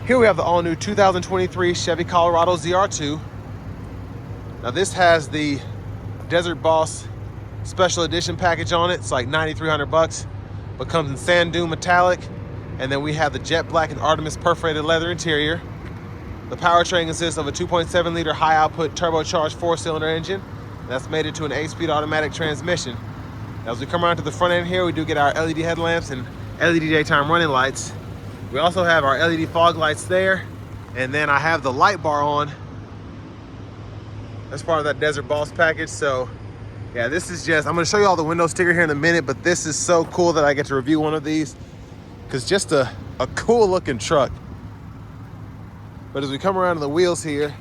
Here we have the all-new 2023 Chevy Colorado ZR2. Now this has the Desert Boss Special Edition package on it. It's like $9,300, but comes in sand dune metallic. And then we have the jet black and Artemis perforated leather interior. The powertrain consists of a 2.7 liter high output turbocharged 4-cylinder engine. That's mated to an 8-speed automatic transmission. Now, as we come around to the front end here, we do get our LED headlamps and LED daytime running lights. We also have our LED fog lights there. And then I have the light bar on. That's part of that Desert Boss package. So yeah, this is just, I'm gonna show you all the window sticker here in a minute, but this is so cool that I get to review one of these, because just a cool looking truck. But as we come around to the wheels here,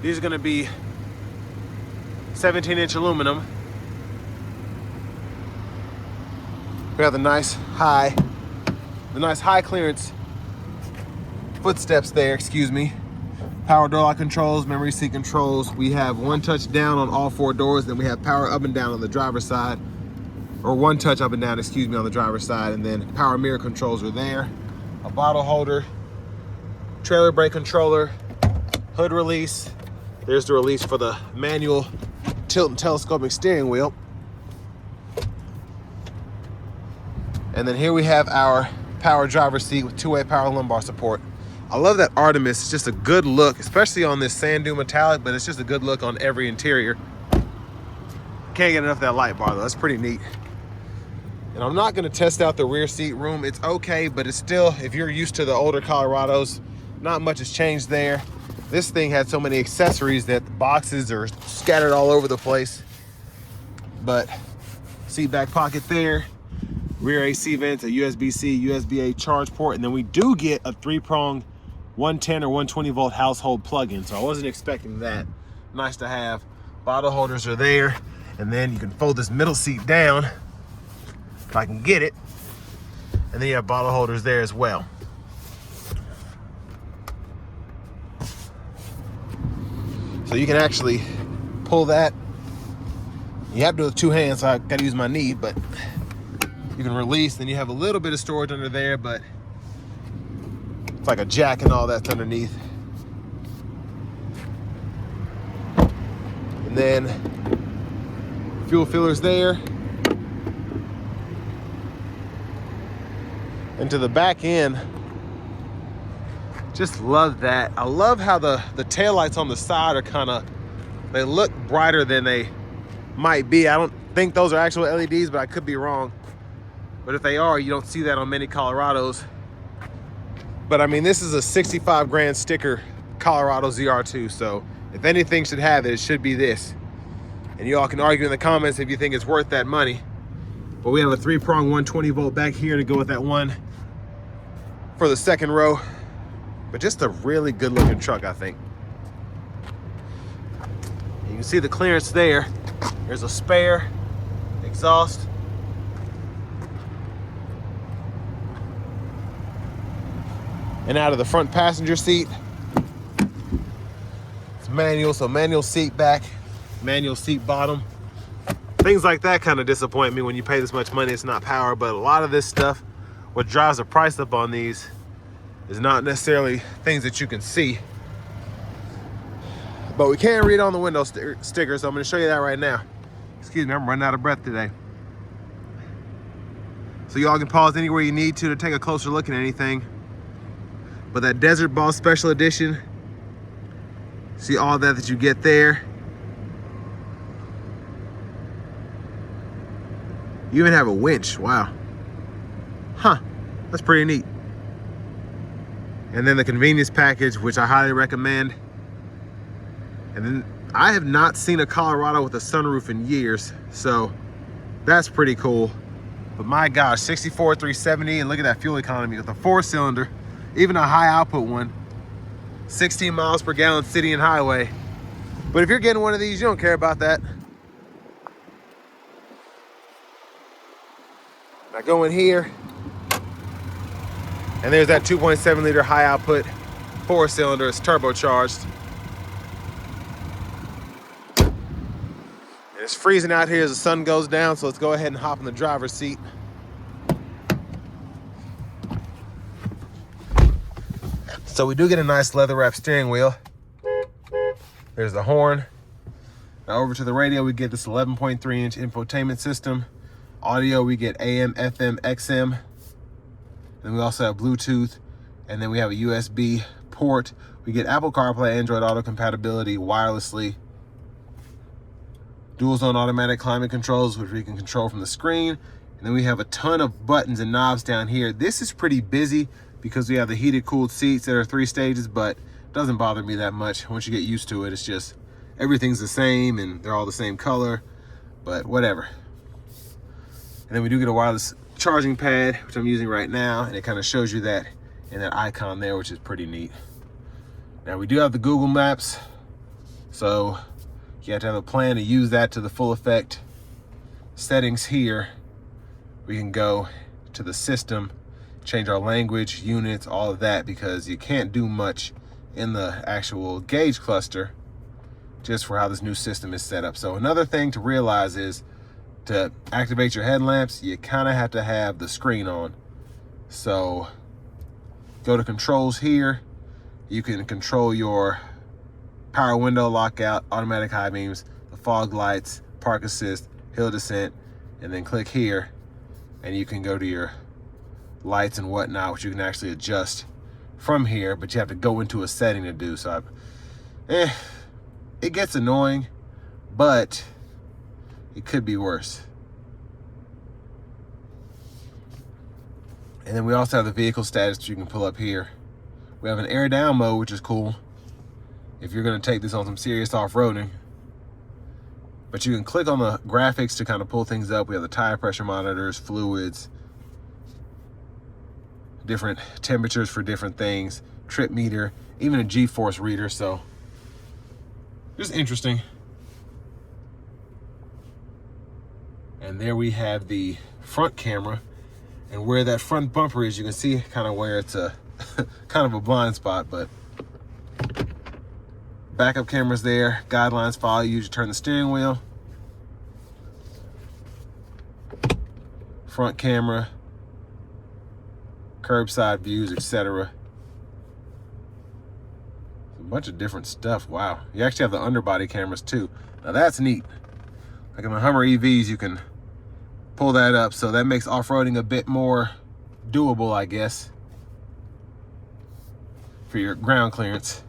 these are gonna be 17-inch aluminum. We have the nice high clearance footsteps there, excuse me. Power door lock controls, memory seat controls. We have one touch down on all 4 doors, then we have power up and down on the driver's side, or one touch up and down, excuse me, on the driver's side, and then power mirror controls are there. A bottle holder, trailer brake controller, hood release. There's the release for the manual tilt and telescopic steering wheel. And then here we have our power driver's seat with 2-way power lumbar support. I love that Artemis. It's just a good look, especially on this sand dune metallic, but it's just a good look on every interior. Can't get enough of that light bar though, that's pretty neat. And I'm not gonna test out the rear seat room. It's okay, but it's still, if you're used to the older Colorados, not much has changed there. This thing had so many accessories that the boxes are scattered all over the place. But seat back pocket there, rear AC vents, a USB-C, USB-A charge port, and then we do get a 3-prong 110 or 120 volt household plug-in. So I wasn't expecting that. Nice to have. Bottle holders are there, and then you can fold this middle seat down if I can get it. And then you have bottle holders there as well. So you can actually pull that. You have to do it with 2 hands, so I gotta use my knee, but you can release. Then you have a little bit of storage under there, but it's like a jack and all that's underneath. And then fuel fillers there. And to the back end, just love that. I love how the taillights on the side are they look brighter than they might be. I don't think those are actual LEDs, but I could be wrong. But if they are, you don't see that on many Colorados. But I mean, this is a 65 grand sticker Colorado ZR2. So if anything should have it, it should be this. And you all can argue in the comments if you think it's worth that money. But we have a 3-prong 120 volt back here to go with that one for the second row. But just a really good looking truck, I think. You can see the clearance there. There's a spare exhaust. And out of the front passenger seat, it's manual, so manual seat back, manual seat bottom. Things like that kind of disappoint me when you pay this much money. It's not power, but a lot of this stuff, what drives the price up on these is not necessarily things that you can see. But we can read on the window sticker, so I'm gonna show you that right now. Excuse me, I'm running out of breath today. So y'all can pause anywhere you need to take a closer look at anything. But that Desert Boss Special Edition, see all that you get there. You even have a winch, wow. Huh, that's pretty neat. And then the convenience package, which I highly recommend. And then I have not seen a Colorado with a sunroof in years, so that's pretty cool. But my gosh, 64 370, and look at that fuel economy with a 4-cylinder, even a high output one, 16 miles per gallon city and highway. But if you're getting one of these, you don't care about that. Now go in here, and there's that 2.7 liter high output 4-cylinder. It's turbocharged. And it's freezing out here as the sun goes down, so let's go ahead and hop in the driver's seat. So we do get a nice leather wrap steering wheel. There's the horn. Now over to the radio, we get this 11.3-inch infotainment system. Audio, we get AM, FM, XM. Then we also have Bluetooth, and then we have a USB port. We get Apple CarPlay, Android Auto compatibility wirelessly. Dual zone automatic climate controls, which we can control from the screen. And then we have a ton of buttons and knobs down here. This is pretty busy because we have the heated, cooled seats that are 3 stages, but it doesn't bother me that much. Once you get used to it, it's just, everything's the same and they're all the same color, but whatever. And then we do get a wireless charging pad, which I'm using right now, and it kind of shows you that in that icon there, which is pretty neat. Now we do have the Google Maps, so you have to have a plan to use that to the full effect. Settings here, we can go to the system, change our language, units, all of that, because you can't do much in the actual gauge cluster just for how this new system is set up. So another thing to realize is to activate your headlamps, you kind of have to have the screen on. So go to controls here. You can control your power window lockout, automatic high beams, the fog lights, park assist, hill descent, and then click here and you can go to your lights and whatnot, which you can actually adjust from here, but you have to go into a setting to do so. It gets annoying, but it could be worse. And then we also have the vehicle status that you can pull up here. We have an air down mode, which is cool if you're going to take this on some serious off-roading. But you can click on the graphics to kind of pull things up. We have the tire pressure monitors, fluids, different temperatures for different things, trip meter, even a G-force reader. So just interesting. And there we have the front camera, and where that front bumper is, you can see kind of where it's a kind of a blind spot, but backup cameras there, guidelines follow you to turn the steering wheel, front camera, curbside views, etc. A bunch of different stuff. Wow, you actually have the underbody cameras too. Now that's neat. Like in the Hummer EVs, you can pull that up, so that makes off-roading a bit more doable, I guess, for your ground clearance.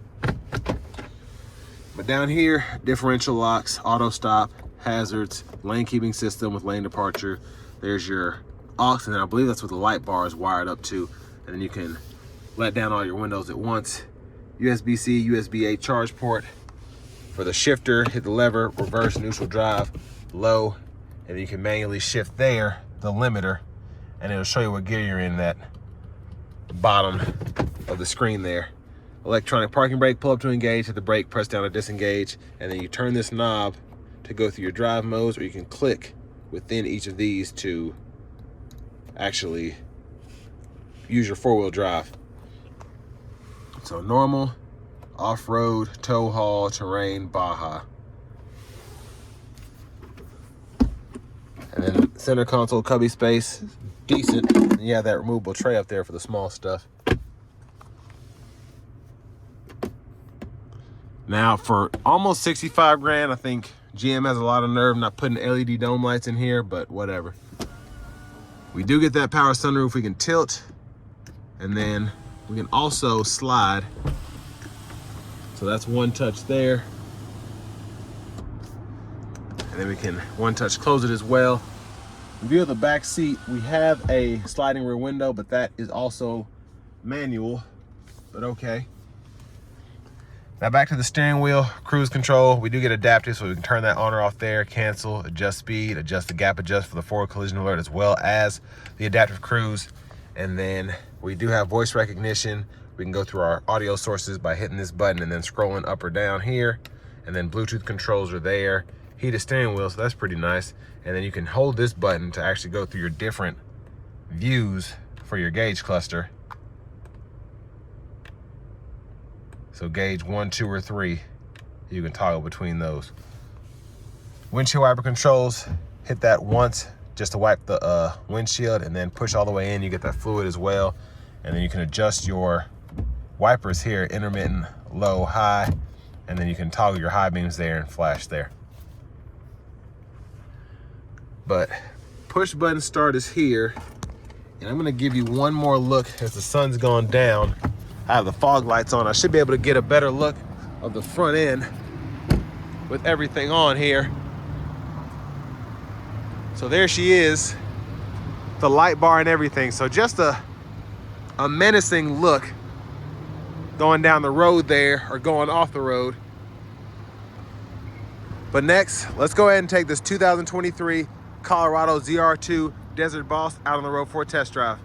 But down here, differential locks, auto stop, hazards, lane keeping system with lane departure. There's your aux, and then I believe that's what the light bar is wired up to. And then you can let down all your windows at once. USB-C, USB-A charge port. For the shifter, hit the lever, reverse, neutral drive, low, and then you can manually shift there, the limiter, and it'll show you what gear you're in that bottom of the screen there. Electronic parking brake, pull up to engage, hit the brake, press down to disengage, and then you turn this knob to go through your drive modes, or you can click within each of these to actually use your four-wheel drive. So normal, off-road, tow haul, terrain, Baja. And then center console cubby space, decent. And you have that removable tray up there for the small stuff. Now for almost 65 grand, I think GM has a lot of nerve not putting LED dome lights in here, but whatever. We do get that power sunroof we can tilt, and then we can also slide. So that's one touch there. And then we can one touch close it as well. In view of the back seat, we have a sliding rear window, but that is also manual, but okay. Now back to the steering wheel, cruise control. We do get adaptive, so we can turn that on or off there, cancel, adjust speed, adjust the gap adjust for the forward collision alert, as well as the adaptive cruise. And then we do have voice recognition. We can go through our audio sources by hitting this button and then scrolling up or down here. And then Bluetooth controls are there. Heated steering wheel, so that's pretty nice. And then you can hold this button to actually go through your different views for your gauge cluster. So gauge 1, 2, or 3, you can toggle between those. Windshield wiper controls, hit that once just to wipe the windshield, and then push all the way in, you get that fluid as well. And then you can adjust your wipers here, intermittent, low, high, and then you can toggle your high beams there and flash there. But push button start is here, and I'm gonna give you one more look as the sun's gone down. I have the fog lights on. I should be able to get a better look of the front end with everything on here. So there she is, the light bar and everything. So just a menacing look going down the road there, or going off the road. But next, let's go ahead and take this 2023 Colorado ZR2 Desert Boss out on the road for a test drive.